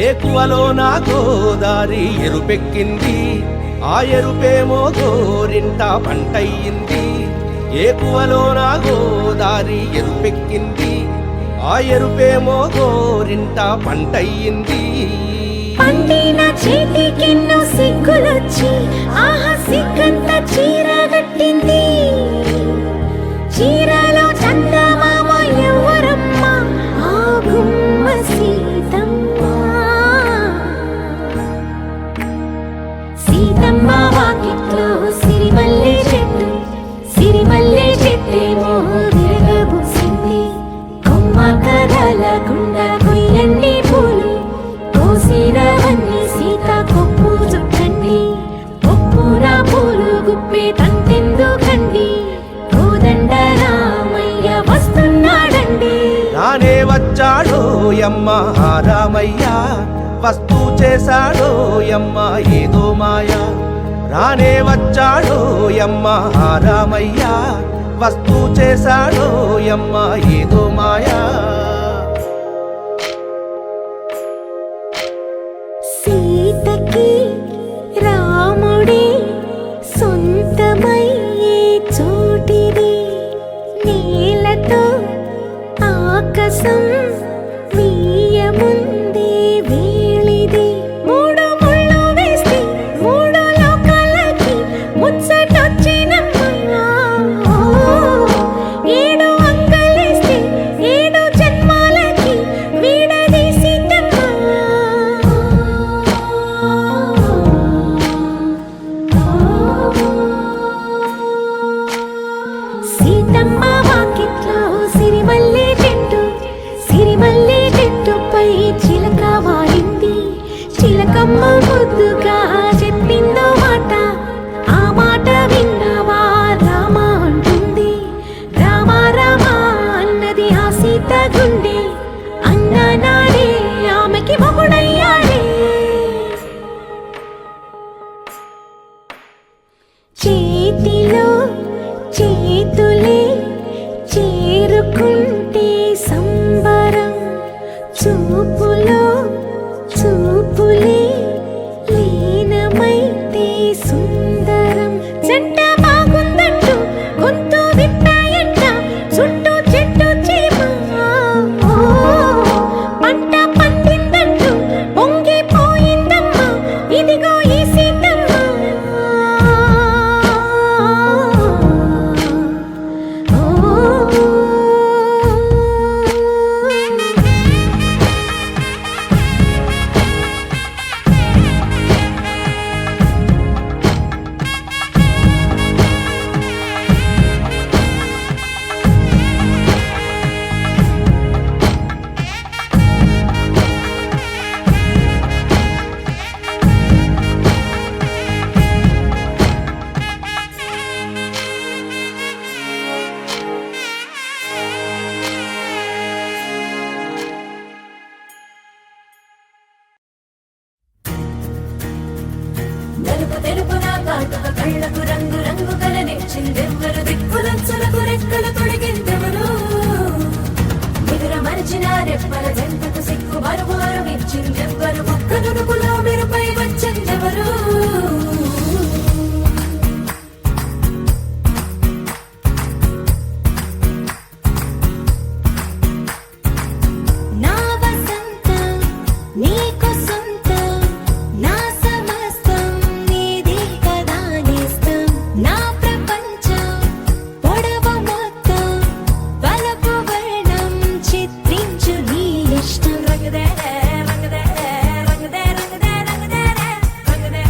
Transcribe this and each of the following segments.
ఏకువలో నా గోదారి ఎరుపెక్కింది, ఆ ఎరుపేమో గోరింట పంటయ్యింది. ఏకువలో నా గోదారి ఎరుపెక్కింది, ఆ ఎరుపేమో గోరింట పంటయ్యింది. పండిన చేతికెన్నో సిగ్గులొచ్చి ఆహా సిగ్గంత చీర కట్టింది. చీరలో చందమామ ఎవరమ్మ, ఆ గుమ్మ సీతమ్మ. సీతమ్మ వాకిట్లో సిరిమల్లె చెట్టు, సిరిమల్లె చెట్టేమో విరగబూసింది. కొమ్మ కదలకుండా కొయ్యండి పూలు, కోసిరవన్నీ సీత కొప్పు చుట్టండి. కొప్పున పూలు గుప్పే తంతెందుకండి, కోదండ రామయ్య వస్తున్నాడండి. రానే వచ్చాడో యమ్మ రామయ్య, వస్తూ చేశాడో యమ్మ ఏదో మాయా. రానే వచ్చాడో యమ్మ రామయ్య, వస్తూ చేశాడో యమ్మ ఏదో మాయా. సీతకి రాముడే సొంతమయ్యే చోటిది, నేలతో ఆకాశం వీయముందే వేళిది. మూడు ముళ్ళు వేస్తే మూడు లోకాలకి ముచ్చటొచ్చినమ్మా. ఏడు అంగలేస్తే ఏడు జన్మాలకి వీడదీసిద్దమ్మా. సీతమ్మ వాకిట్లో సిరిమల్లె చెట్టు, సిరిమల్లె చెట్టుపై చిలక వాలింది. చిలకమ్మ ముద్దుగా చెప్పిందో మాట, ఆ మాట విన్నవా రామ అంటుంది. రామ రామ అన్నది ఆ సీత గుండె, అన్న నాడే ఆమెకి మొగుడయ్యాడే. చేతిలో చేతులే చేరుకుంటే సంబరం, చూపులో చూపులే లీనమైతే సుందరం. జంట బాగుందంటూ గొంతు విప్పాయంట చుట్టూ చెట్టు చీమ. పంట పండిందంటూ పొంగిపోయిందమ్మా, ఇదిగో ఈ సీతమ్మ. నలుపు తెలుపున కాటుక కళ్ళకు రంగు రంగు కలనిచ్చిందెవ్వరు, దిక్కులొచ్చులకు రెక్కలు తొడిగిందెవరు. నిదుర మరిచిన రెప్పల జంటకు సిక్కు మరుమారు ఇచ్చిందెవ్వరు, ఒక్క దుడుకులో మెరుపై వచ్చిందెవరు. నా వసంతం నీకు సొంతం, నా సమస్తం నీది కదా నేస్తం. నా ప్రపంచం పొడవు మొత్తం వలపు వర్ణం చిత్రించు నీ ఇష్టం. రంగుదే రంగుదే రంగుదే రంగుదే రంగుదే రంగుదే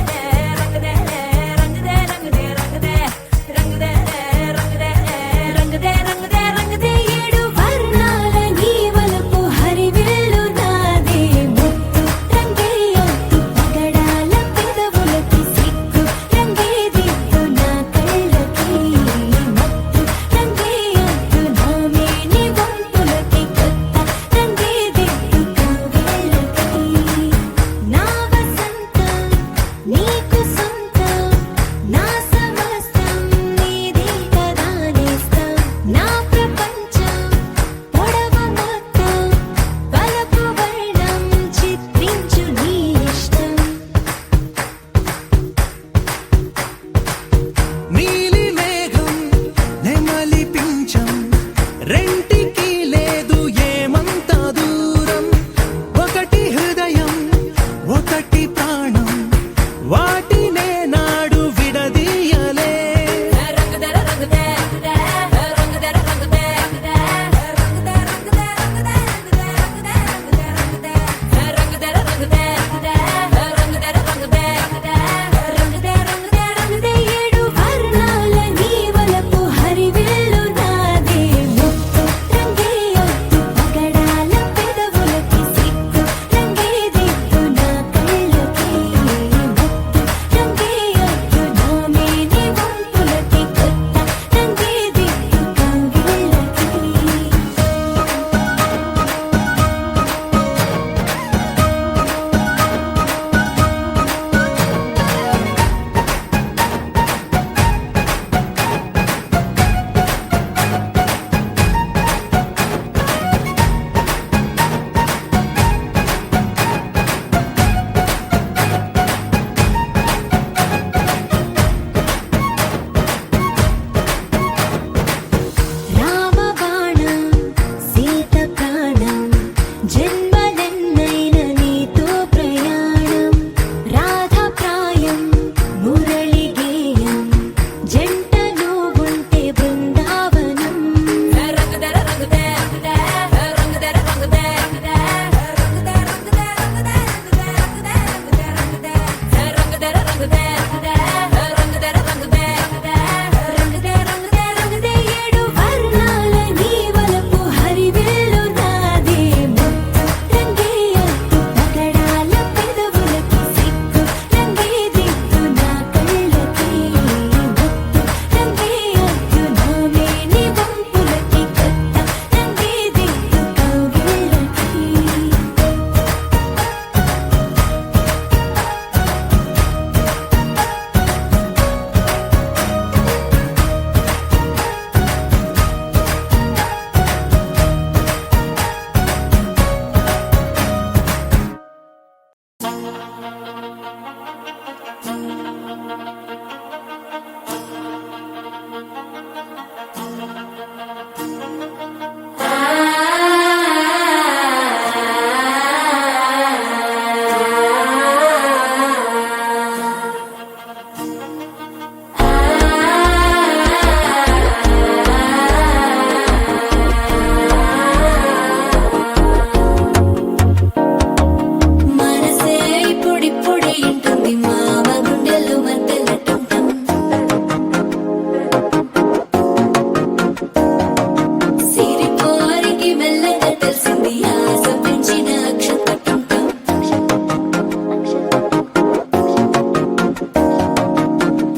రంగుదే ఏడు వర్ణాల నీ వలపు హరివేలు నాదే ముత్తు రంగే అద్దు పగడాల పెదవులకి సిగ్గు రంగే దిద్దు నా కళ్ళకి ముత్తు రంగే అద్దు నా మేని వంపులకి కొత్త రంగే దిద్దు కౌగిళ్ళకి మనసే ఇప్పుడిప్పుడే ఇంటుంది మామ గుండెలు మధ్యలో టం సిరిపోరికి మెల్లగా తెలిసింది ఆశ పెంచిన అక్షతటం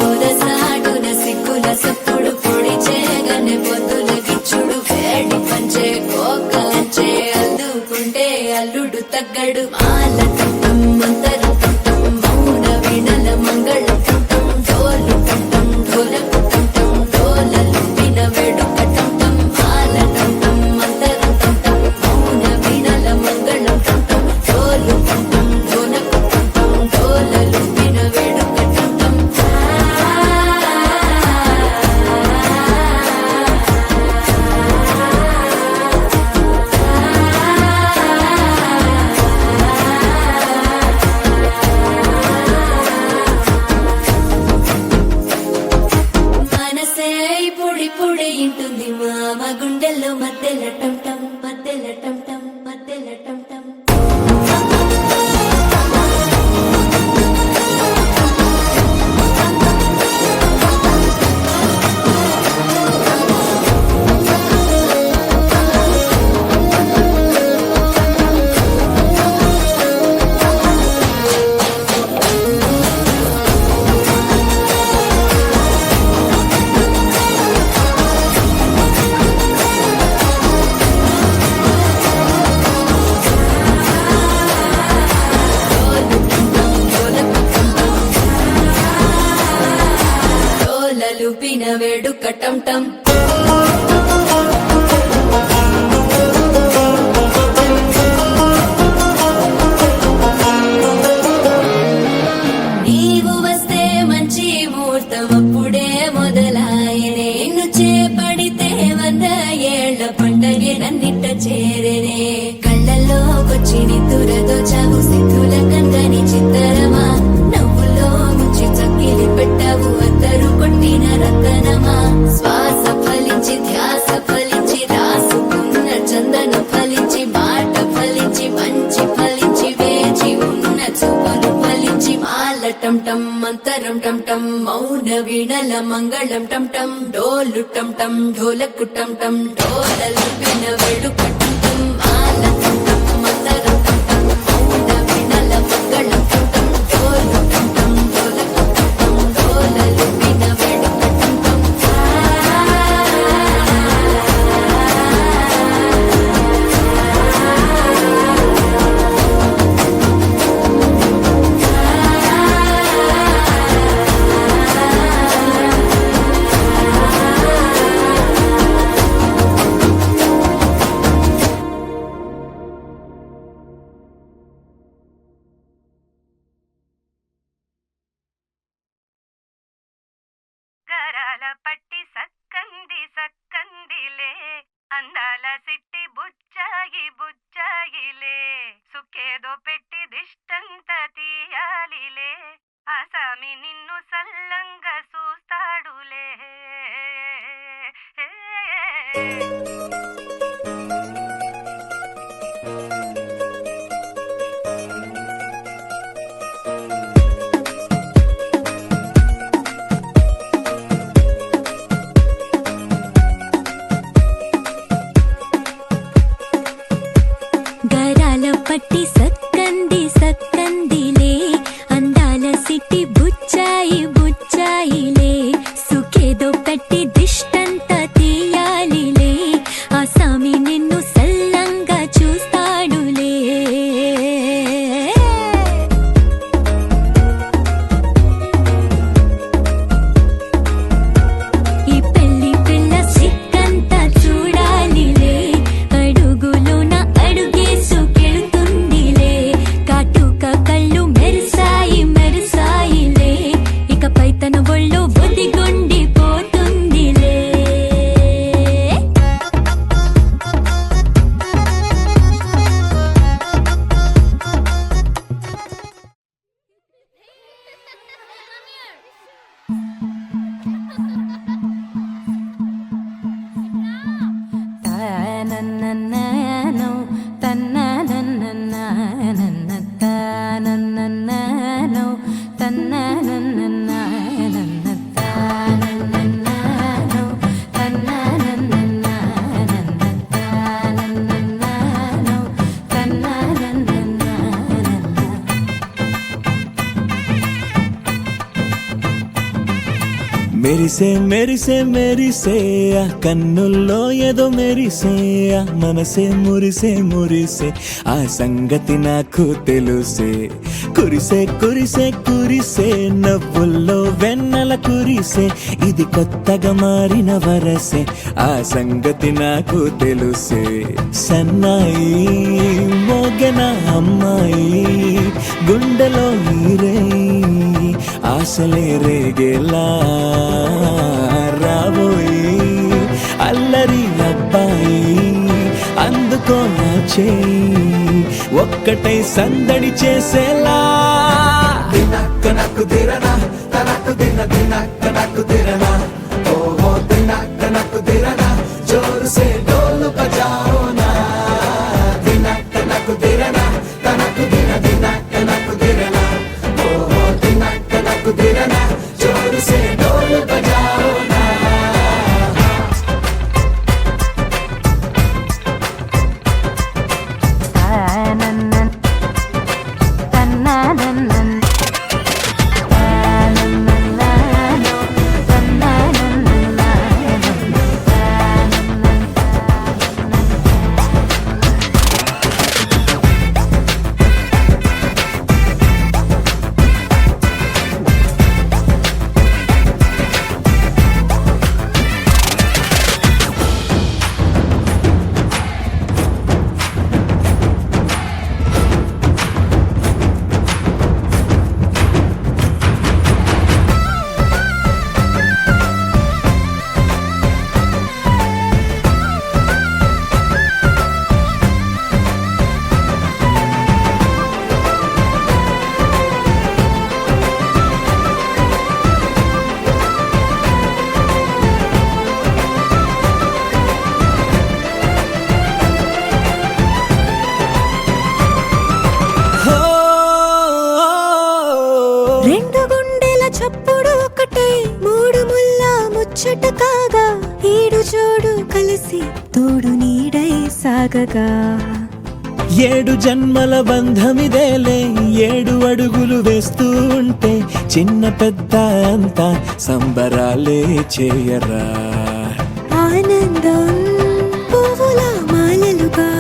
పొదసాటున సిగ్గుల సప్పుడు పొడి చేయగానే పొద్దుల గిచ్చుడు వేడి పంచే కోకంచే అల్లుకుంటే అల్లుడు తగ్గడు మాల టం మంతరం టం మౌన వినల మంగళ టం డోలు టం ఢోలకు టం డోలలు విన వేడుక టం మాల టం మంతరం టం మౌన వినల మంగళ టం డోలు టం ఢోలకు టం డోలలు విన వేడుక టం మనసే ఇప్పుడిప్పుడే ఇంటుంది మామ గుండెల్లో మధ్యలో టం టం మధ్యలో టం టం మధ్యలో టం టం డోలలుపిన వేడుక టం టం నీవు వస్తే మంచి ముహూర్తం అప్పుడే మొదలాయనే నిన్ను చేపడితే 100 ఏళ్ల పండగే నన్నిట్ట చేరేనే కళ్ళల్లోకొచ్చి నిద్దురతో చావు సిద్ధుల కందని చిత్తరమా నవ్వులో ముంచి చక్కిలి పెట్టావు అద్దరు కొట్టిన రతనమా శ్వాస ఫలించి ధ్యాస ఫలించి రాసుకున్న చందను ఫలించి మాట ఫలించి మంచి ఫలించి వేచి ఉన్న చూపులు ఫలించి మాల టం టం మంతరం టం టం మౌన వీణల మంగళం టం టం డోలు టం టం ఢోలకు టం టం డోలలు విన వేడుక టం టం మాల టం టం మంతరం టం టం మౌన వీణల మంగళం టం టం డోలు టం టం ఢోలకు టం టం డోలలు విన వేడుక టం టం గరాల పట్టి సక్కంది సక్కందిలే అందాల సిట్టి బుచ్చాయి బుచ్చాయిలే సుక్కేదో పెట్టి దిష్టంత తీయాలిలే ఆసామి నిన్ను సల్లంగా చూస్తాడులే బుచ్చాయి బుచ్చాయిలే సుఖేదో పెట్టి దిష్టంత తీయాలిలే ఆ సామి నిన్ను సల్లంగా చూస్తాడులే ఈ పెళ్లి పిల్ల సిక్కంతా చూడాలిలే అడుగులోన అడుగేసుకెళ్తుందిలే కాటుక కళ్ళు మెరిసాయి మెరిసాయిలే ఇకపై తన ఒళ్ళు బుద్ధిగుండిపోతుందిలే తనననననో తననననననన తనననననో తననననననన తనననననో తననననననన తనననననో తననననననన మెరిసే మెరిసే మెరిసే ఆ కన్నుల్లో ఏదో మెరిసే ఆ మనసే మురిసే మురిసే ఆ సంగతి నాకు తెలుసే కురిసే కురిసే కురిసే నవ్వుల్లో వెన్నెల కురిసే ఇది కొత్తగా మారిన వరసే ఆ సంగతి నాకు తెలుసే సన్నాయి మోగెన అమ్మాయి గుండెలో ఈరే ఆశలే రేగేలా రాబోయి అల్లరి అబ్బాయి అందుకో నా చేయి ఒక్కటై సందడి చేసేలా దినక్క నాకు దిరనా తనకు దిన దినక్క నాకు దిరనా ఓహో దినక్క నాకు దిరనా జోరు సే డోలు బజాओ నా దినక్క నాకు దిరనా తనకు దిన దినక్క నాకు దిరనా ఓహో దినక్క నాకు దిరనా జోరు సే డోలు బజాओ నా రెండు గుండెల చప్పుడు ఒకటే మూడు ముల్ల ముచ్చట కాగా ఈడు జోడు కలిసి తోడు నీడై సాగగా ఏడు జన్మల బంధమిదేలే ఏడు అడుగులు వేస్తూ ఉంటే చిన్న పెద్ద అంతా సంబరాలే చేయరా ఆనందం పువ్వుల మాలలుగా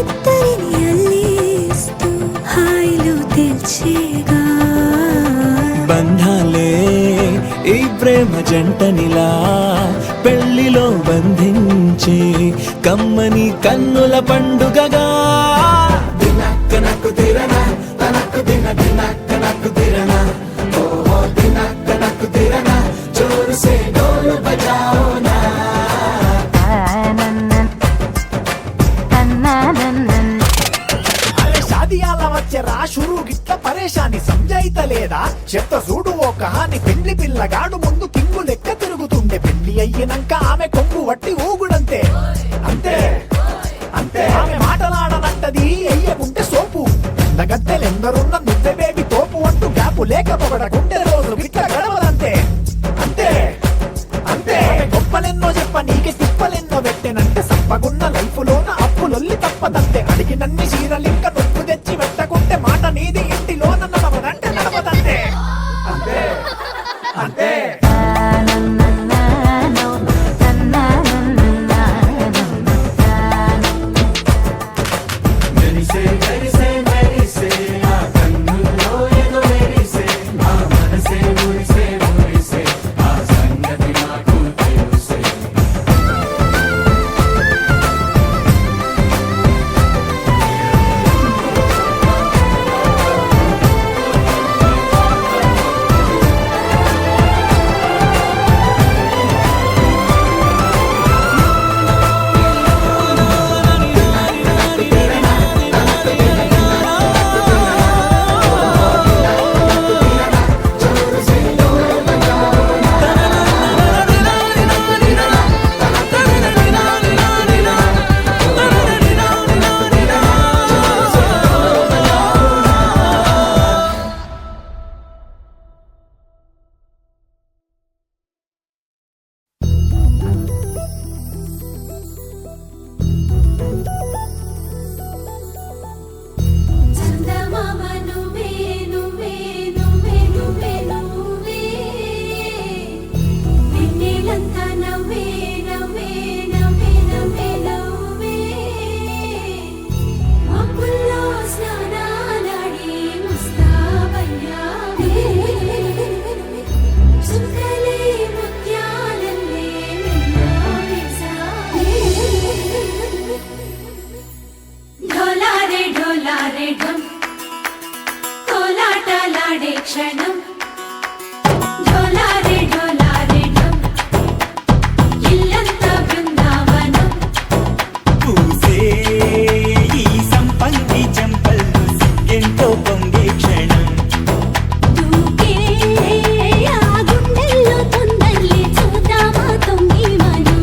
ఇద్దరిని అల్లేస్తూ హాయిలో తెల్చేగా బంధాలే ఈ ప్రేమ జంటనిలా పెళ్లిలో బంధించి కమ్మని కన్నుల పండుగగా దినక్క నాకు దిరనా తనకు దిన దినక్క నాకు దిరనా ఓహో దినక్క నాకు దిరనా జోరు సే డోలు బజాओ నా అరే షాదియాల వచ్చెరా షురు గిట్ల పరేషాని సంజాయితలేదా చెత్త చూడు ఓ కహాని పెండ్లి పిల్లగాడు ముందు కింగు లెక్క తిరుగుతుండే పెళ్లి అయ్యినంక ఆమె కొంగు వట్టి ఊగుడంతే అంతే అంతే ఆమె మాటలాడనంటది ఎయ్యకుంటే సోపు గద్దెలెందరున్న నువ్వే బేబీ తోపు అంటూ గ్యాపు లేక పొగడకుంటే రోజు గిట్ల గడవదంతే అంతే అంతే గొప్పలెన్నో చెప్ప నీకే తిప్పలెన్నో పెట్టెనంటే సప్పగున్న లైఫ్ లోన అప్పులొల్లి తప్పదంతే అడిగినన్ని చీరలింక నొప్పు తెచ్చి పెట్టకుంటే మాట నీది ఇంటిలోన నడవదంటే నడవదంతే అంతే చందమామ నువ్వే నువ్వే నువ్వే నువ్వే నువ్వే వెన్నెలంతా నవ్వే నవ్వే నవ్వే నవ్వే నవ్వే మబ్బుల్లో స్నానాలాడి ముస్తాబయ్యావే చుక్కలే ముత్యాలల్లే మెన్నావేశావే ఢోలారే ఢోలారే ఢం కోలాటలాడే క్షణం ఢోలారే ఢోలారే ఢం ఇల్లంతా బృందావనం పూసే ఈ సంపంగి చెంపల్లో సిగ్గెంతో పొంగే క్షణం దూకే ఆ గుండెల్లో తొందరలే చూద్దామా తొంగి మనం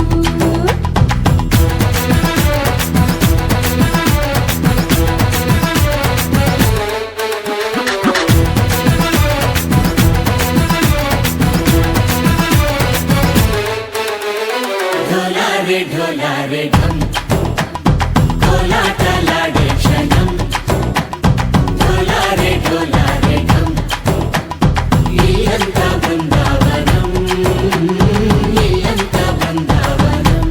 ఢోలారే ఢోలారే ఢం కోలాటలాడే క్షణం ఢోలారే ఢోలారే ఢం ఇల్లంతా బృందావనం ఇల్లంతా బృందావనం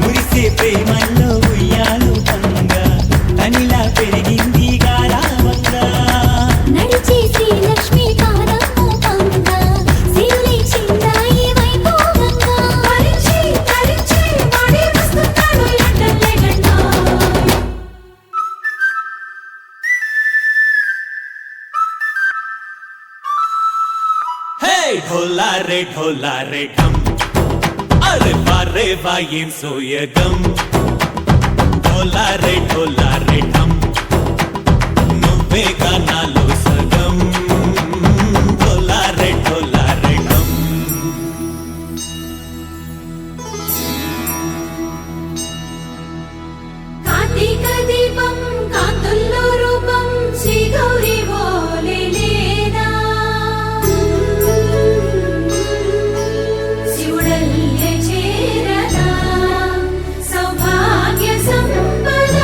మురిసే ప్రేమల్లో ఉయ్యాలు పంగా తనిలా పెరిగింది గారావంగా నడిచే శ్రీలక్ష్మి కారమ్మ పంగ సిరులి చిందాయి వైభోగంగా తరించి తరించి వాడి వస్తున్నాడు లండన్లే గంటా హే ఢోలారే ఢోలారే ఢం అరే వారే వాయేం సోయగం ఢోలారే ఢోలారే ఢం నువ్వే గానాలో సగం ఢోలారే ఢోలారే ఢం కార్తీక దీపం కాంతుల్లో రూపం శ్రీ గౌరీ ఓలే లేదా శివుడల్లే చేరదా సౌభాగ్య సంపద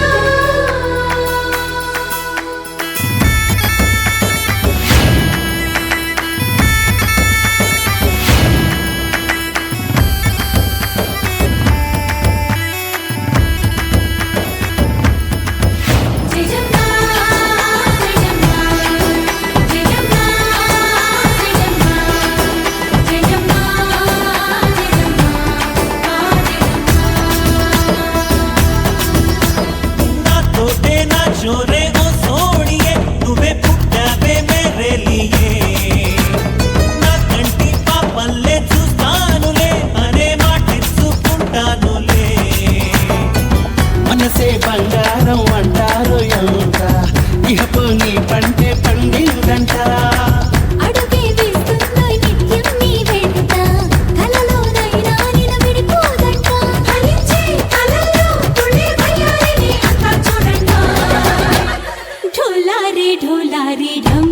ఢం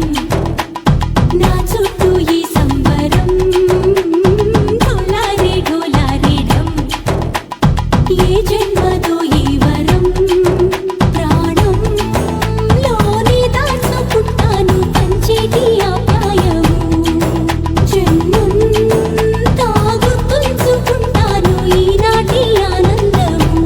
నా చుట్టూ ఈ సంబరం ఢోలారే ఢం ఏ జన్మదో ఈ వరం ప్రాణం లోని దాచుకుంటాను పంచేటి ఆప్యాయము జన్మం తాగుతుంచుకుంటాను ఈనాటి ఆనందము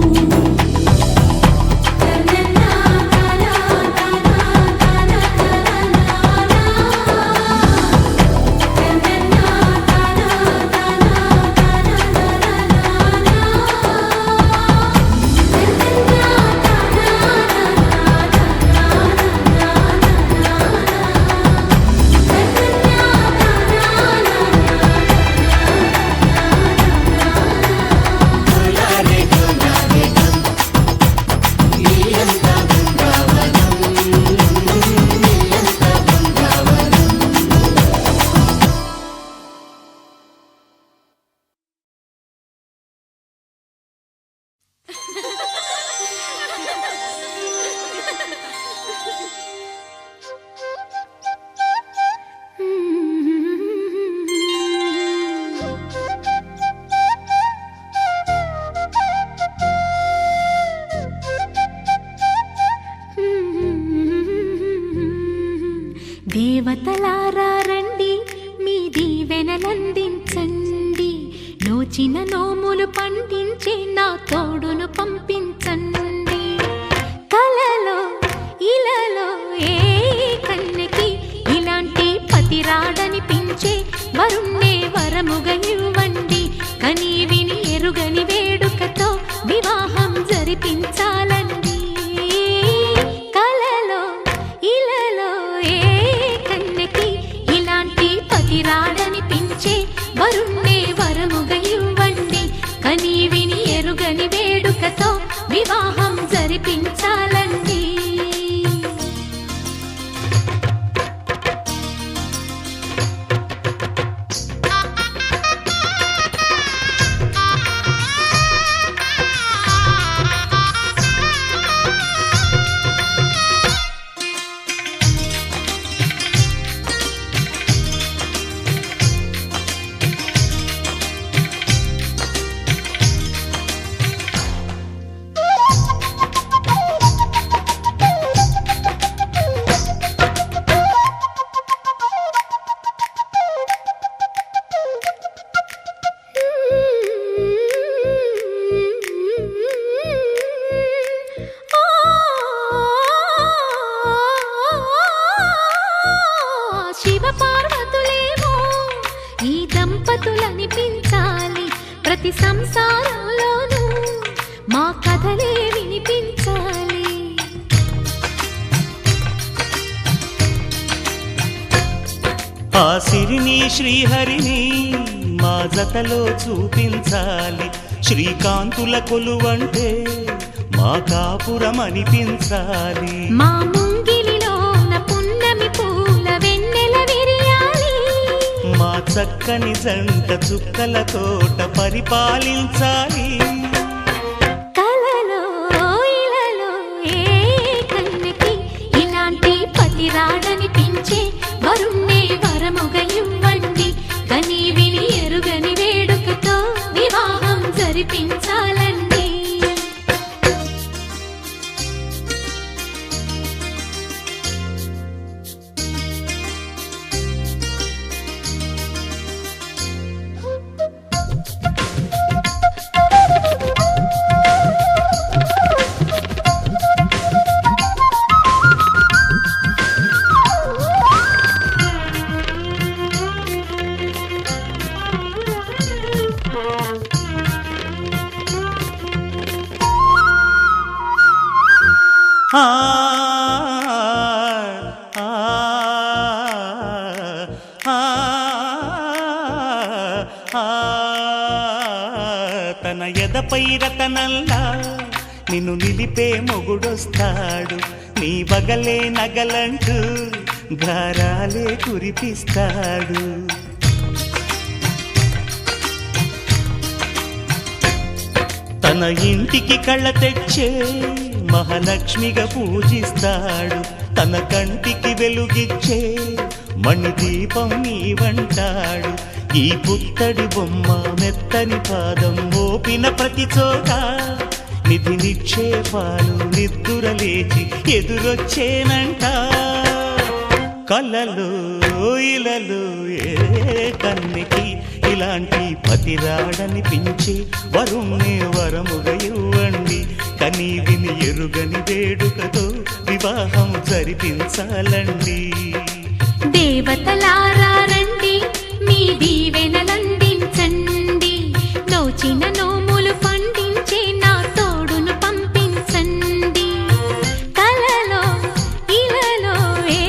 దేవతలారా రండి మీ దీవెనలందించండి నోచిన నోములు పండించే నా తోడును పంపించండి కలలో ఇలలో ఏ కన్నెకి ఇలాంటి పతి రాడనిపించే వరుణ్ణే వరముగా ఇవ్వండి కని విని ఎరుగని వేడుకతో వివాహం జరిపించాలండి కలలో ఇలలో ఏ కన్నెకి ఇలాంటి పతి రాడనిపించే వరుణ్ణే వరముగా ఇవ్వండి కని విని ఎరుగని వేడుకతో వివాహం జరిపించాలండి శివపార్వతులేమో ఈ దంపతులనిపించాలి ప్రతి సంసారంలోనూ మా కథలే వినిపించాలి ఆ సిరిని శ్రీహరిని మా జతలో చూపించాలి శ్రీకాంతుల కొలువంటే మా కాపురం అనిపించాలి మా ముంగిలిలోన పున్నమి పూల వెన్నెల విరియాలి మా చక్కని జంట చుక్కల తోట పరిపాలించాలి కలలో ఇలలో ఏ కన్నెకి ఇలాంటి పతి రాడనిపించే వరుణ్ణే వరముగా ఇవ్వండి కని విని ఎరుగని వేడుకతో వివాహం జరిపించాలండి ఆ ఆ ఆ తన ఎదపై రతనల్లా నిన్ను నిలిపే మొగుడొస్తాడు నీ బగలే నగలంటూ గారాలే కురిపిస్తాడు తన ఇంటికి కళ్ళ తెచ్చే మహాలక్ష్మిగా పూజిస్తాడు తన కంటికి వెలుగిచ్చే మణిదీపం నీవంటాడు. ఈ పుత్తడి బొమ్మ మెత్తని పాదం మోపిన ప్రతి చోట నిధి నిక్షేపాలు నిద్దురలేచి ఎదురొచ్చేనంట. కలలో ఇలలో ఏ కన్నెకి ఇలాంటి పతిరాడనిపించి వరుణ్ణి వరముగా ఇవ్వండి. కనీ విని ఎరుగని వేడుకతో వివాహం జరిపించాలండి. దేవతలారా రండి, మీ దీవెనలందించండి. నోచిన నోములు పండించే నా తోడును పంపించండి. కలలో ఇలలో ఏ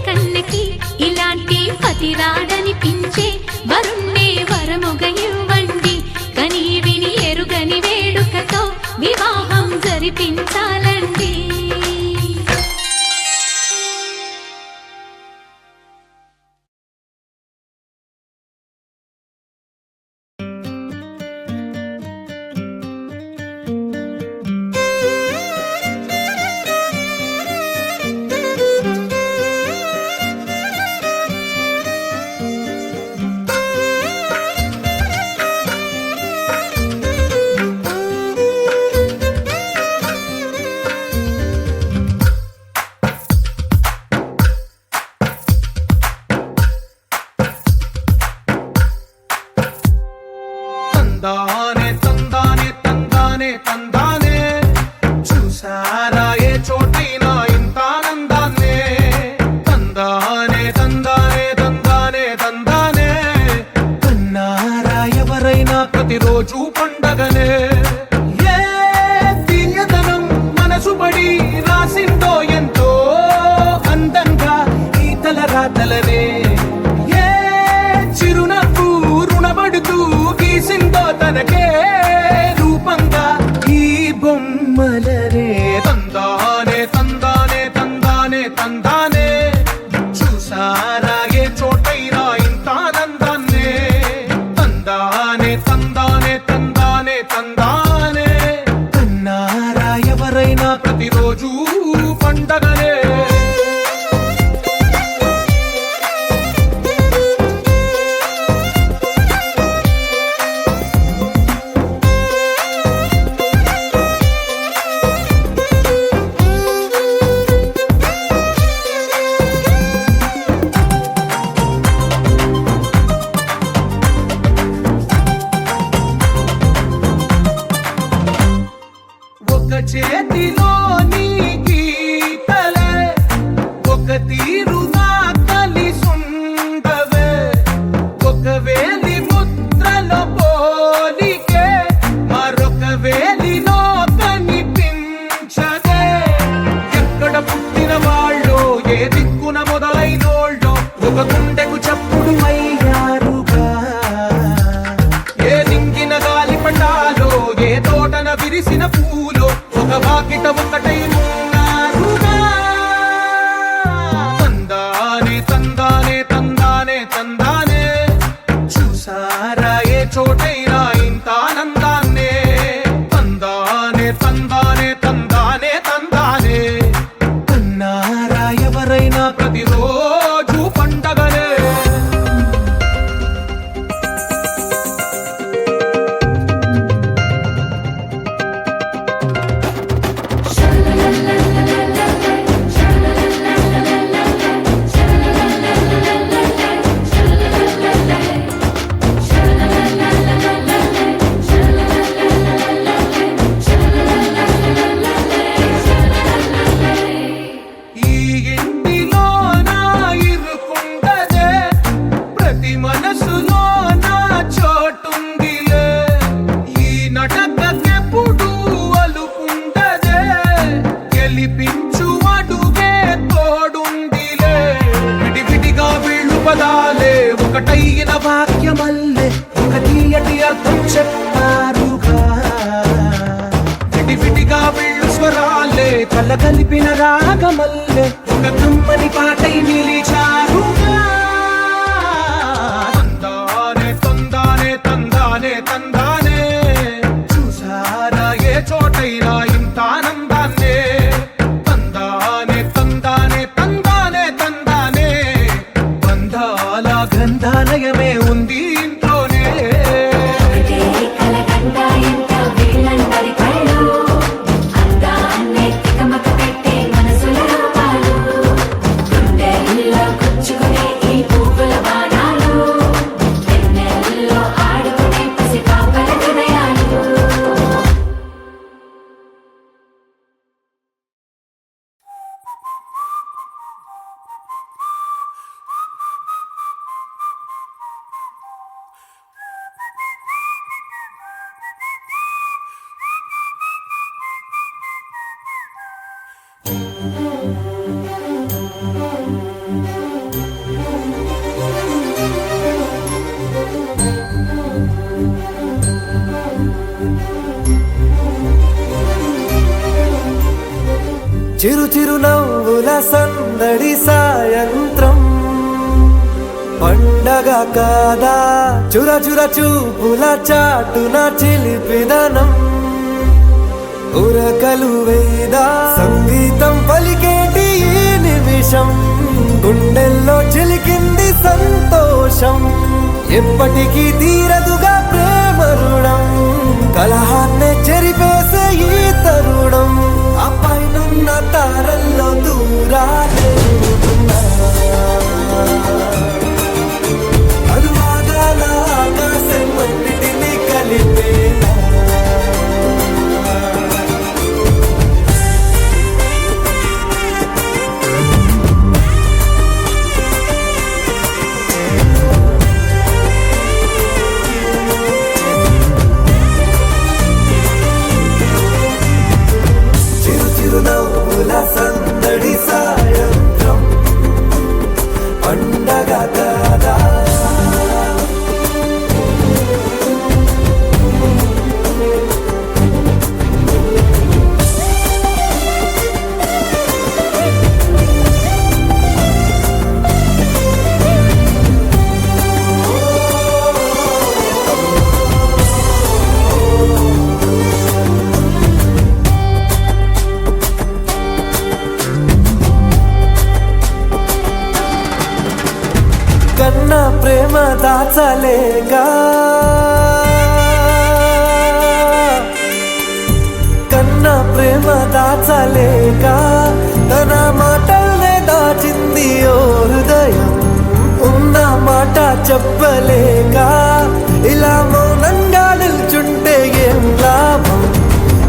కన్నెకి ఇలాంటి పతిరాడనిపించే వరుణ్ణే వరముగా ఇవ్వండి. కనీ విని ఎరుగని వేడుకతో వివాహం జరిపించాలండి. తందానే తందానే తందానే తందానే చూసారా ఏ చోటైనా ఇంత ఆనందాన్నే. తందానే తందానే తందానే తందానే కన్నారా ఎవరైనా ప్రతిరోజు పండగనే. ఏ తీయదనం మనసు పడి రాసిందో ఎంతో అందంగా ఈ తల రాతలనే. ఏ చిరునవ్వు రుణపడుతూ గీసిందో తనకే రూపంగా ఈ బొమ్మలనే. తందానే తందానే తందానే తందానే చూసారా ఏ చోటైనా ఇంత ఆనందాన్నే. తందానే తందానే తందానే తందానే కన్నారా ఎవరైనా ప్రతిరోజు పండగనే. ఒక చేతిలో నీ గీతలే ఒక తీరుగా కలిసుండవే. ఒక వేలి ముద్రలో పోలికే మరొక వేలిలో కనిపించదే. ఎక్కడ పుట్టిన వాళ్ళో ఏ దిక్కున మొదలైనోళ్ళో ఒక గుండెకు చప్పుడు అయ్యారుగా. ఏ నింగిన గాలి పటాలో ఏ తోటన విరిసిన పూలో ఒక వాకిట ఒకటై ఉన్నారుగా. తందానే తందానే తందానే తందానే చూసారా ఏ చోటైనా ఇంత ఆనందాన్నే. తందానే తందానే తందానే తందానే కన్నారా ఎవరైనా ప్రతిరోజు పండగనే. ఈ ఇంటిలో నా ఇరుకుండదే ప్రతి మనసులో నా చోటుందిలే. ఈ నటకెప్పుడు అలుకుండదే గెలిపించు అడుగే తోడుందిలే. విడివిడిగా వీళ్ళు పదాలే ఒకటైన వాక్యమల్లే ఒక తీయటి అర్థం చెప్పారుగా. విడివిడిగా వీళ్ళు స్వరాలే కలగలిపిన రాగమల్లే ఒక కమ్మని పాటై నిలిచారుగా. తందానే తందానే తందానే తందానే చూసారా ఏ చోటైనా ఇంత ఆనందాన్నే. తందానే తందానే చిరు చిరు నవ్వుల సందడి సాయంత్రం పండగ కాదా చుర చుర చూపుల చాటున చిలిపిదనం ఉరకలు వేదా సంగీతం పలికేటి ఈ నిమిషం గుండెల్లో చిలికింది సంతోషం ఎప్పటికీ తీరదుగా ప్రేమ రుణం కలహాన్నే చెరిపేసే ఈ తరుణం ఆ పైనున్న తారల్లో దూరాలే అనువాదాల ఆకాశం అన్నిటినీ కలిపేనా చిరునవ్వుల సందడి సాయంత్రం పండగ కాదా కన్నా ప్రేమ దాచలేగా కన్నా ప్రేమ దాచలేగా తన మాటల్నే దాచింది ఓ హృదయం ఉన్న మాట చెప్పలేక ఇలా మౌనంగా నిల్చుంటే ఏం లాభం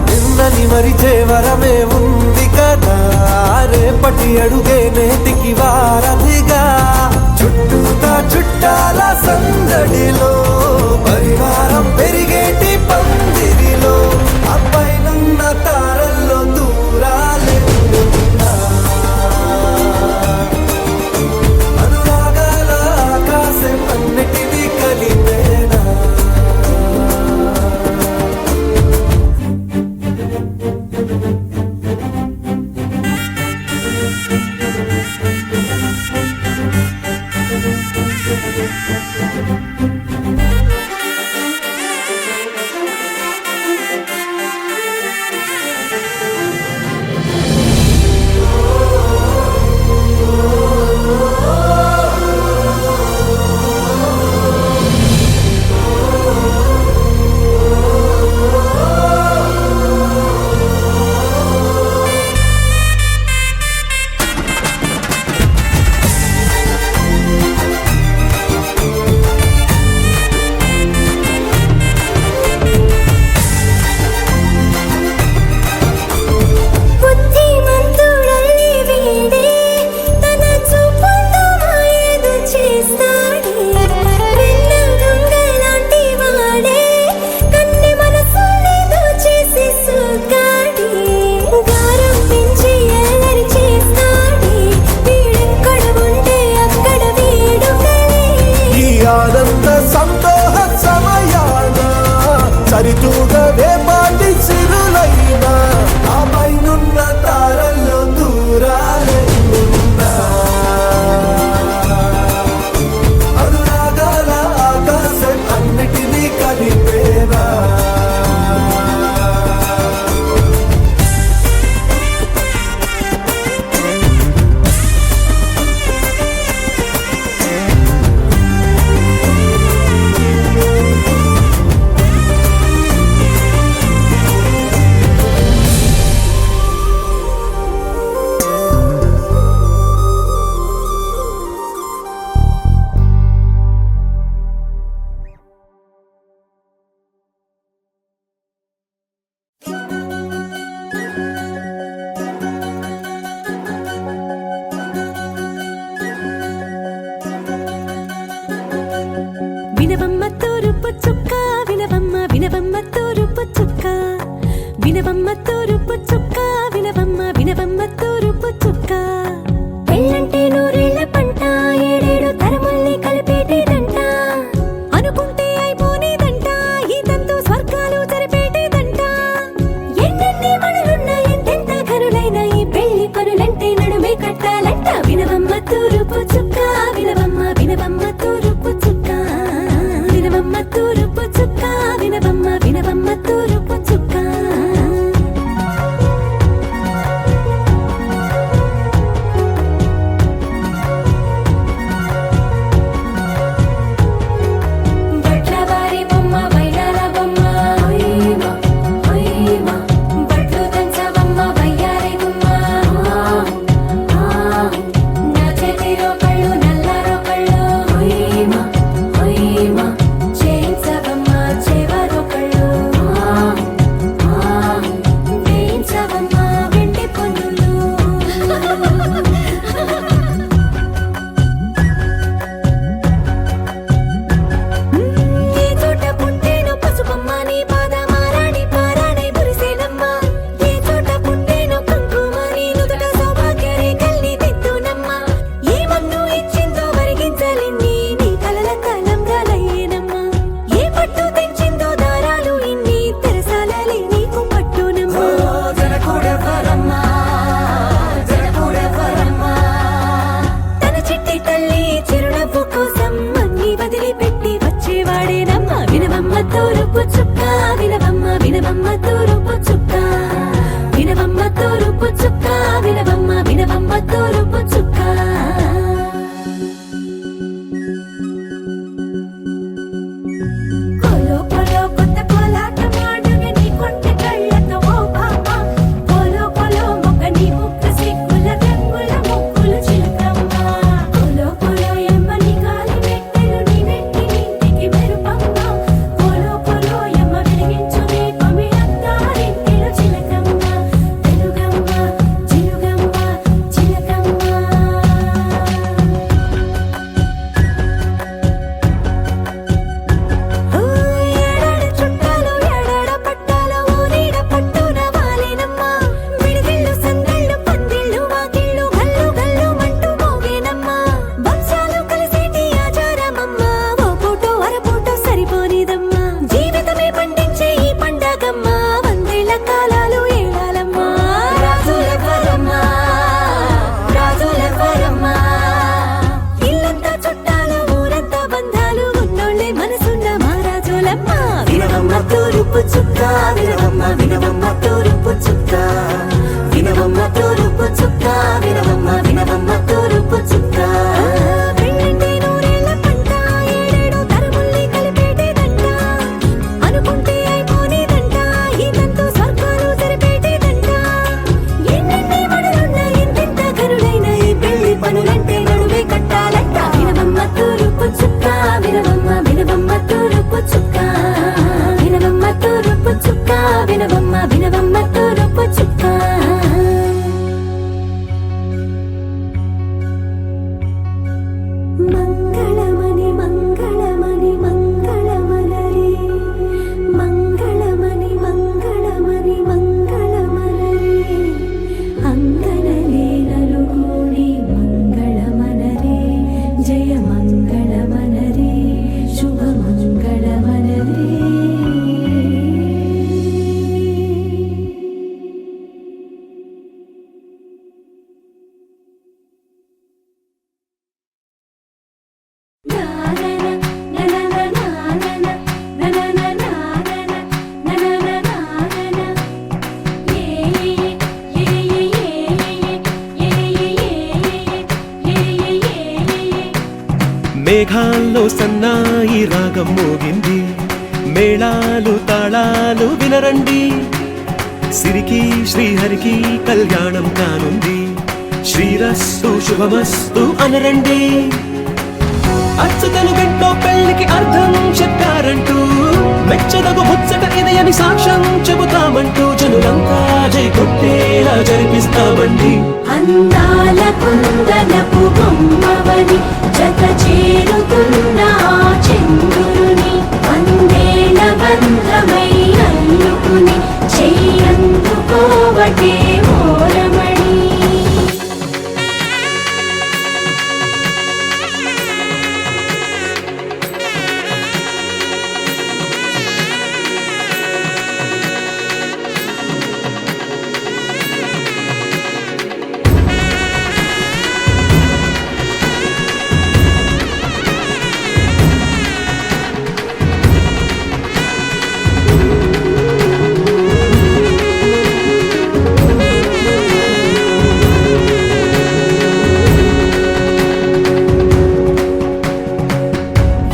నిన్నని మరిచే వరమే ఉంది కదా రేపటి అడుగే నేటికి వారధిగా చుట్టూతా చుట్టాల సందడిలో పరివారం పెరిగేటి పందిరిలో అబ్బాయినున్న తారల్లో దూరాలే అనురాగాల ఆకాశం అన్నిటినీ కలిపేనా ఆనంద సంతోష సమయాన సరితూగనే పాటి సిరులైనా ఆ పైనున్న తారల్లో దూరాలే ఉన్నా అనురాగాల ఆకాశం అన్నిటినీ కలిపేనా వినవమ్మ తూరుపు చుక్క వినవమ్మ వినవమ్మ తూరుపు చుక్క వినవమ్మ తూరుపు చుక్క వినవమ్మ వినవమ్మ తూరుపు చుక్క పెళ్ళంటే నూరేళ్ల పంట ఏడేడు తరముల్ని కలిపేటేదంట అనుకుంటే అయిపోనేదంట ఈ తంతు స్వర్గాలు జరిపేటేదంట ఎన్నెన్ని మనులున్న ఎంతెంత ఘనులైన ఈ పెళ్లి మేఘాల్లో సన్నాయి రాగం మోగింది, మేళాలు తాళాలు వినరండి, సిరికి శ్రీహరికి కళ్యాణం కానుంది, శ్రీరస్తు శుభమస్తు అనరండి. అచ్చుతలు గంటో పెళ్లికి అర్థం చెప్పారంటూ, మెచ్చదగు ముచ్చట ఇది అని సాక్ష్యం చెబుతామంటూ, జనులంతా జై కొట్టేలా జరిపిస్తామండి. అందాల కుందనపు బొమ్మవని జత చేరుతున్న ఆ చంద్రుని, వందేల బంధమై అల్లుకుని చెయ్యందుకోవటే ఓరమణి.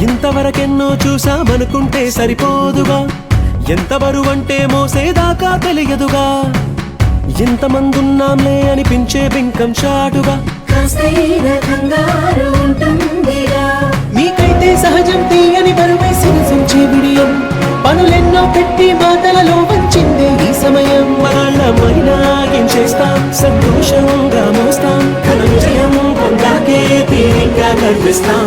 ఇంతవరకెన్నో చూసామనుకుంటే సరిపోదుగా, ఎంత బరువంటే మోసేదాకా తెలియదుగా, ఇంతమందున్నాంలే అనిపించే బింకం చాటుగా, కాస్తైన కంగారు ఉంటుందిరా, మీకైతే సహజం తీయని బరువై సిరసించే విడియం, పనులెన్నో పెట్టి మాటలలో వంచిందే ఈ సమయం. మనాళ్ళమైనా ఏం చేస్తాం, సంతోషంగా మోస్తాం, ఘనవిజయం పొందాకే తీరిగ్గా కనిపిస్తాం.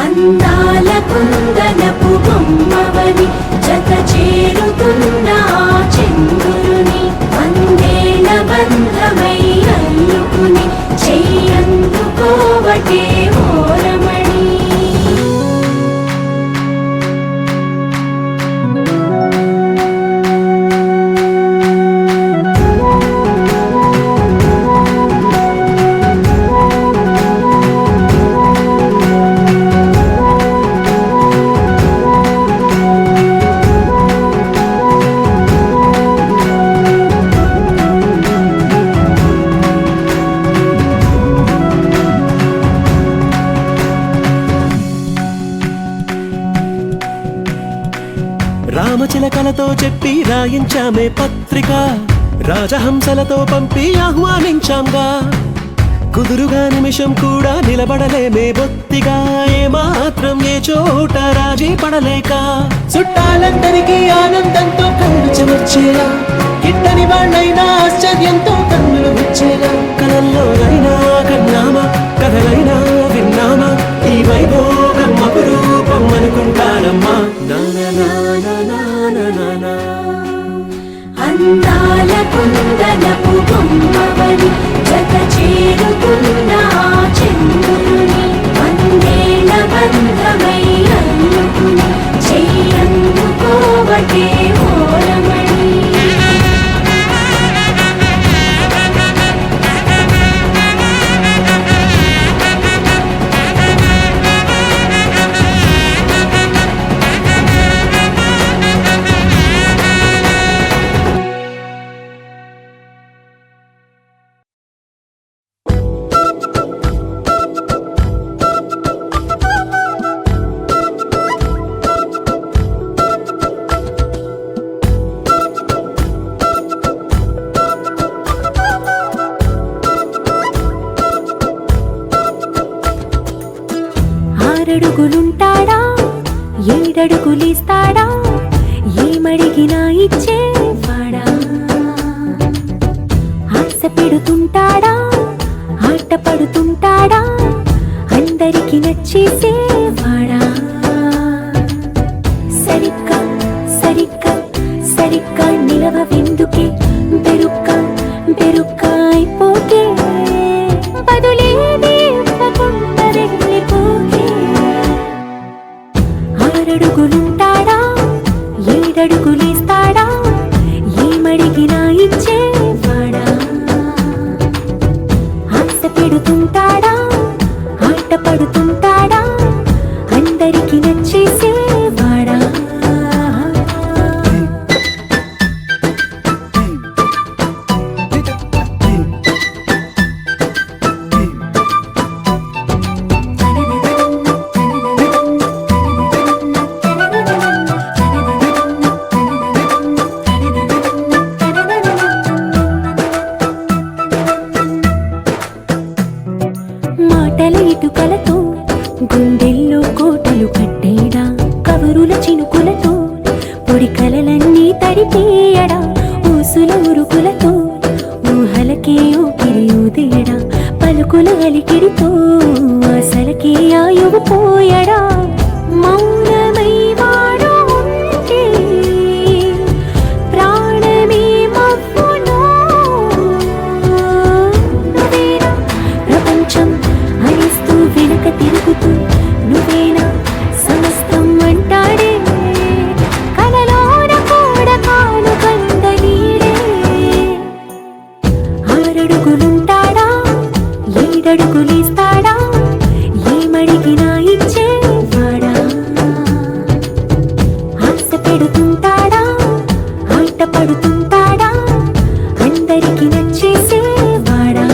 అందాల కుందనపు బొమ్మవని జత చేరుతున్న ఆ చంద్రుని, వందేల బంధమై అల్లుకుని చెయ్యందుకోవటే ఓరమణి. రామచిలకలతో చెప్పి రాయించామే పత్రిక, రాజహంసలతో పంపి ఆహ్వానించాంగా, కుదురుగా నిమిషం కూడా నిలబడలేమే బొత్తిగా, ఏమాత్రం ఏ చోట రాజీ పడలేక, చుట్టాలందరికీ ఆనందంతో కళ్ళు చెమర్చేలా, గిట్టని వాళ్ళైనా ఆశ్చర్యంతో కన్నులు వచ్చేలా, కలల్లోనైనా కన్నామా కథలైనా విన్నామా, ఈ వైభోగం అపురూపం అనుకుంటానమ్మా. అందాల కుందనపు బొమ్మవని జత చేరుతున్న ఆ చంద్రుని, వందేల బంధమై అల్లుకుని చెయ్యందుకోవటే ఓరమణి. ఆరడుగులుంటాడా ఏడడుగులిస్తాడా, ఏమడిగినా ఇచ్చేవాడా, ఆశ పెడుతుంటాడా ఆట పడుతుంటాడా, అందరికి నచ్చేసేవాడా, సరిగ్గా సరిగ్గా సరిగ్గా నిలవెందుకే, బెరుక్క బెరుక్క అయిపోకే, బదులేది ఇవ్వకుండా వెళ్ళిపోకే. ఆరడుగులుంటాడా ఏడడుగులేస్తాడా, ఏమడిగినా ఇచ్చేవాడా, ఆశ పెడుతుంటాడా ఆట పడుతుంటాడా, అందరికి నచ్చేసేవాడా. ఇటుకలతో గుండెల్లో కోటలు కట్టేడా కవరుల చినుకులతో పొడి కలలన్నీ తడిపేయడా ఊసుల ఉరుకులతో ఊహలకే ఊపిరి ఊదేయడా పలుకుల అలికిడితో ఆశలకే ఆయువు పోయడా మౌనమై వాడు ఉంటే ప్రాణమే మవ్వునో నువ్వేనా ప్రపంచం అనిస్తూ వెనక తిరుగుతూ నువ్వేనా సమస్తం అంటాడే కలలోన కూడా కాలు కందనీడే ఆరడుగులుంటాడా ఏడడుగులేస్తాడా ఏమడిగినా ఇచ్చేవాడా ఆశ పెడుతుంటాడా ఆట పడుతుంటాడా అందరికి నచ్చేసేవాడా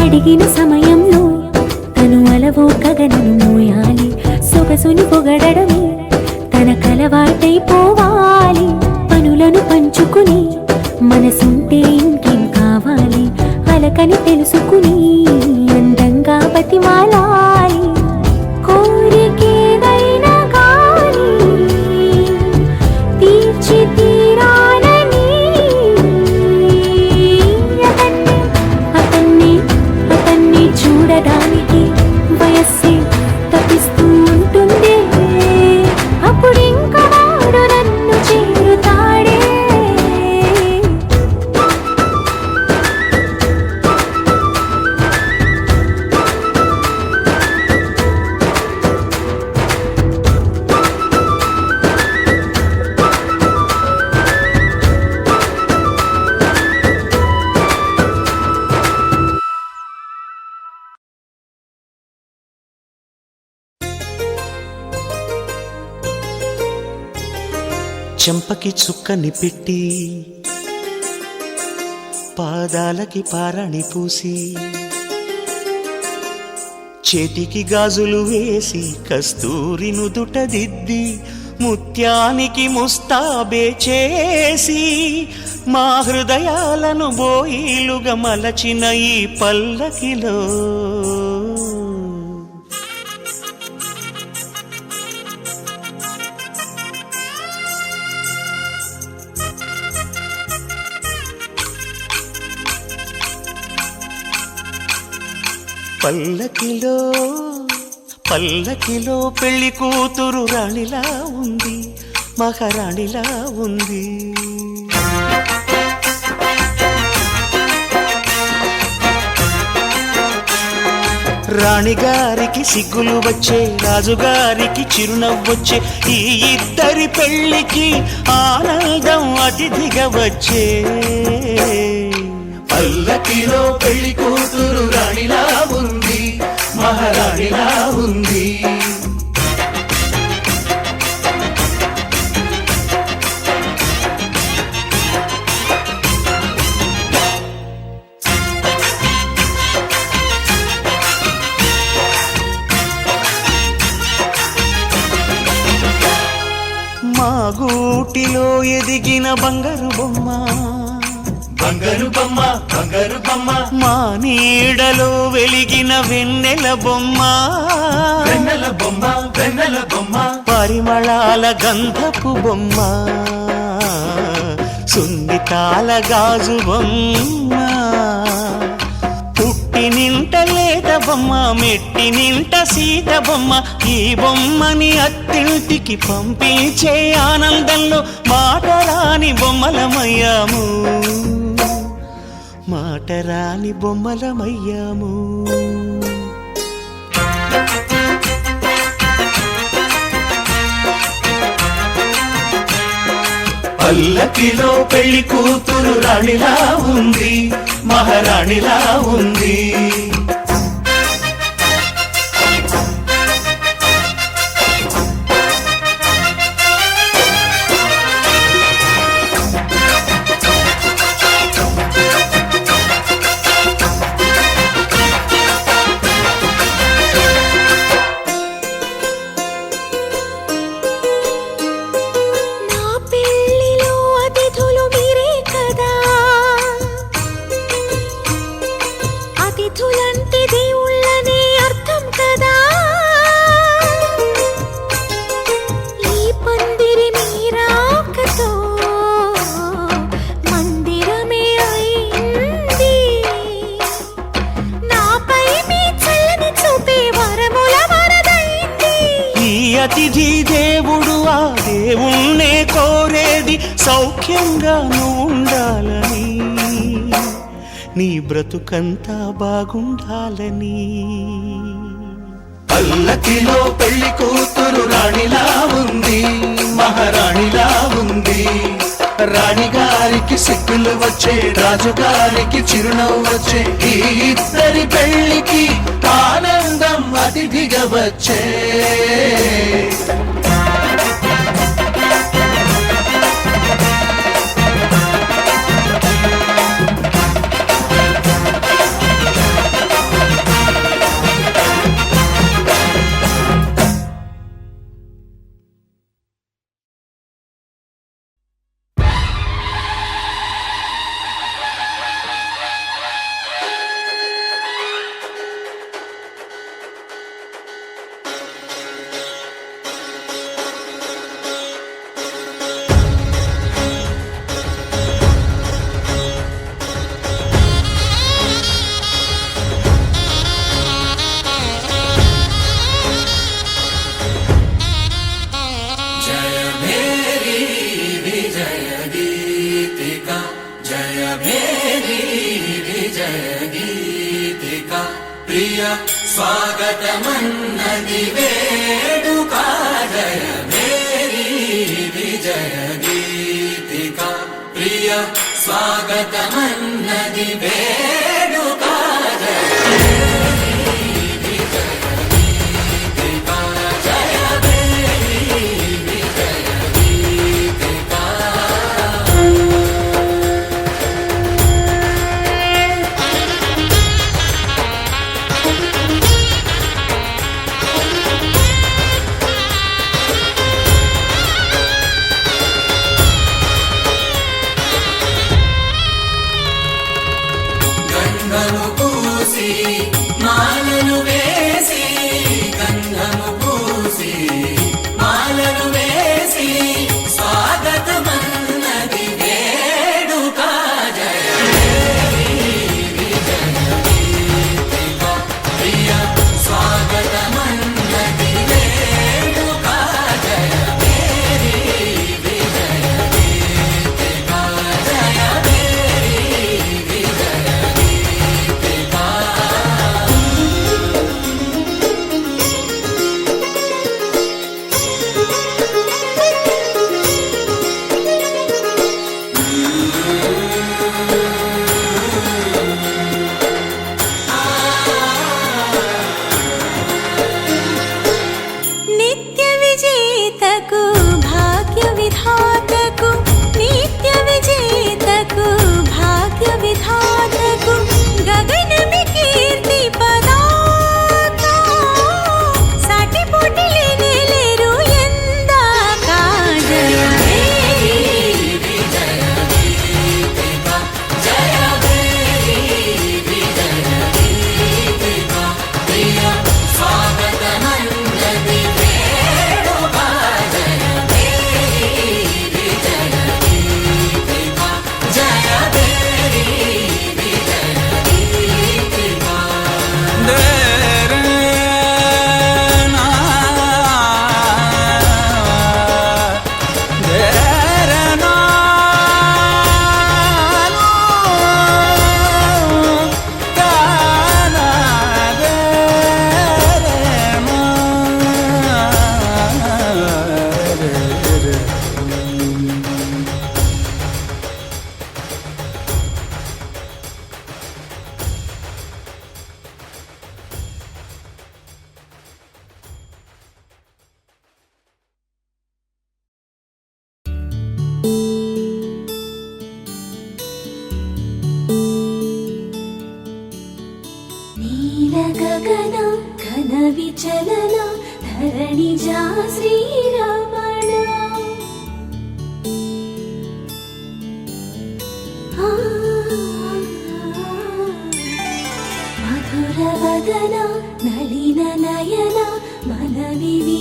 అడిగిన సమయంలో తను అలవో గగనను మోయాలి సొగసుని పొగడమే తనకలవాటైపోవాలి పనులను పంచుకుని మనసుంటే ఇంకేం కావాలి అలకని తెలుసుకుని అందంగా బతిమాలాలి కోరికేదైనా గాని తీర్చి తీరాలని అతన్ని చూడడానికి వయస్సే తప్పిస్తూ ఉంటుంది అప్పుడింక వాడు నన్ను చేరుతాడే చెంపకి చుక్కని పెట్టి పాదాలకి పారాణి పూసి చేతికి గాజులు వేసి కస్తూరి నుదుట దిద్ది ముత్యానికి ముస్తాబే చేసి మా హృదయాలను బోయిలుగా మలచిన ఈ పల్లకిలో పల్లకిలో పల్లకిలో పెళ్లి కూతురు రాణిలా ఉంది మహారాణిలా ఉంది రాణిగారికి సిగ్గులు వచ్చే రాజుగారికి చిరునవ్వొచ్చే ఈ ఇద్దరి పెళ్లికి ఆనందం అతిథిగా వచ్చే పల్లకిలో పెళ్లి కూతురు రాణిలా ఉంది మహారాణిలా ఉంది మా గూటిలో ఎదిగిన బంగారు బొమ్మ బంగారు బొమ్మ బంగారు బొమ్మ మా నీడలో వెలిగిన వెన్నెల బొమ్మ వెన్నెల బొమ్మ వెన్నెల బొమ్మ పరిమళాల గంధపు బొమ్మ సున్నితాల గాజు బొమ్మ పుట్టి నింట లేత బొమ్మ మెట్టి నింట సీత బొమ్మ ఈ బొమ్మని అత్తింటికి పంపించే ఆనందంలో మాటరాని బొమ్మలమయ్యాము మాటరాని బొమ్మలమయ్యాము పల్లకిలో పెళ్లి కూతురు రాణిలా ఉంది, మహారాణిలా ఉంది. నా పెళ్ళిలో అతిథులు మీరే కదా, అతిథులంటే దేవుళ్ళనే అర్థం కదా. ఈ పందిరి మీరాకతో మందిరమే అయింది. నాపై మీ చల్లని చూపే వరముల వరదైంది. ఈ అతిథి దేవుడు ఆ దేవుణ్ణే కోరేది సౌఖ్యంగా నువ్వు ఉండాలని, నీ బ్రతుకంతా బాగుండాలని. పల్లకిలో పెళ్లి కూతురు రాణిలా ఉంది, మహారాణిలా ఉంది. రాణిగారికి సిగ్గులు వచ్చే, రాజుగారికి చిరునవ్వు వచ్చే, ఈ ఇద్దరి పెళ్లికి ఆనందం అతిథిగా వచ్చే. ప్రియ స్వాగతమన్నది వేడుక, జయ మేరీ విజయ గీతిక. ప్రియ స్వాగతమన్నది వేడుక, జయ మేరీ విజయ గీతిక, జయ మేరీ విజయ గీతిక. గంధము పూసి మాలను వేసి, గంధము పూసి మాలను వేసి, స్వాగతమన్నది వేడుక, జయ మేరీ విజయ గీతిక. ప్రియ స్వాగతమన్నది వేడుక, జయ మేరీ విజయ గీతిక, జయ మేరీ విజయ గీతిక. చలన ధరణిజా శ్రీరమణ మధుర వదన నలిన నయన మన వివి